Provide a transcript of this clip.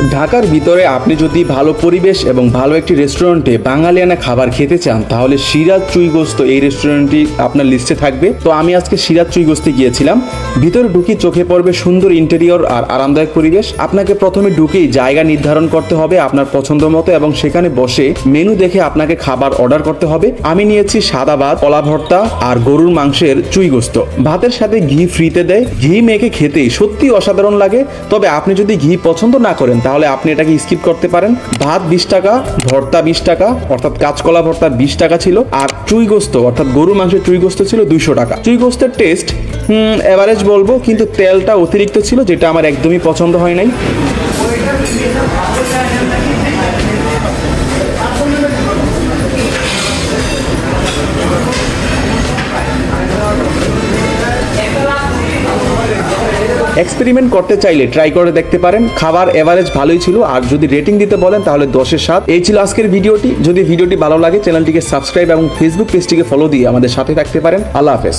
ঢাকার ভিতরে আপনি যদি ভালো পরিবেশ এবং ভালো একটি রেস্টুরেন্টে বাঙালিয়ানা খাবার খেতে চান তাহলে সিরাজ চুই গোস্ত এই রেস্টুরেন্টটি আপনার লিস্টে থাকবে। তো আমি আজকে সিরাজ চুই গোস্তে গিয়েছিলাম। ভিতরে ঢুকি চোখে পড়বে সুন্দর ইন্টেরিয়র আর আরামদায়ক পরিবেশ। আপনাকে প্রথমে ঢুকেই জায়গা নির্ধারণ করতে হবে আপনার পছন্দ মতো এবং সেখানে বসে মেনু দেখে আপনাকে খাবার অর্ডার করতে হবে। আমি নিয়েছি সাদা ভাত, কলা ভর্তা আর গরুর মাংসের চুই গোস্ত। ভাতের সাথে ঘি ফ্রিতে দেয়। ঘি মেখে খেতে সত্যি অসাধারণ লাগে। তবে আপনি যদি ঘি পছন্দ না করেন তাহলে আপনি এটাকে স্কিপ করতে পারেন। ভাত 20 টাকা, ভর্তা 20 টাকা অর্থাৎ কাঁচকলা ভর্তা 20 টাকা ছিল, আর চুই গোস্ত অর্থাৎ গরুর মাংসের চুই গোস্ত ছিল 200 টাকা। চুই গোস্তের টেস্ট এভারেজ বলবো, কিন্তু তেলটা অতিরিক্ত ছিল যেটা আমার একদমই পছন্দ হয় নাই। এক্সপেরিমেন্ট করতে চাইলে ট্রাই করে দেখতে পারেন। খাবার এভারেজ ভালোই ছিল, আর যদি রেটিং দিতে বলেন তাহলে 10-এর 7। এই ছিল আজকের ভিডিওটি। যদি ভিডিওটি ভালো লাগে চ্যানেলটিকে সাবস্ক্রাইব এবং ফেসবুক পেজটিকে ফলো দিয়ে আমাদের সাথে থাকতে পারেন। আল্লাহ হাফেজ।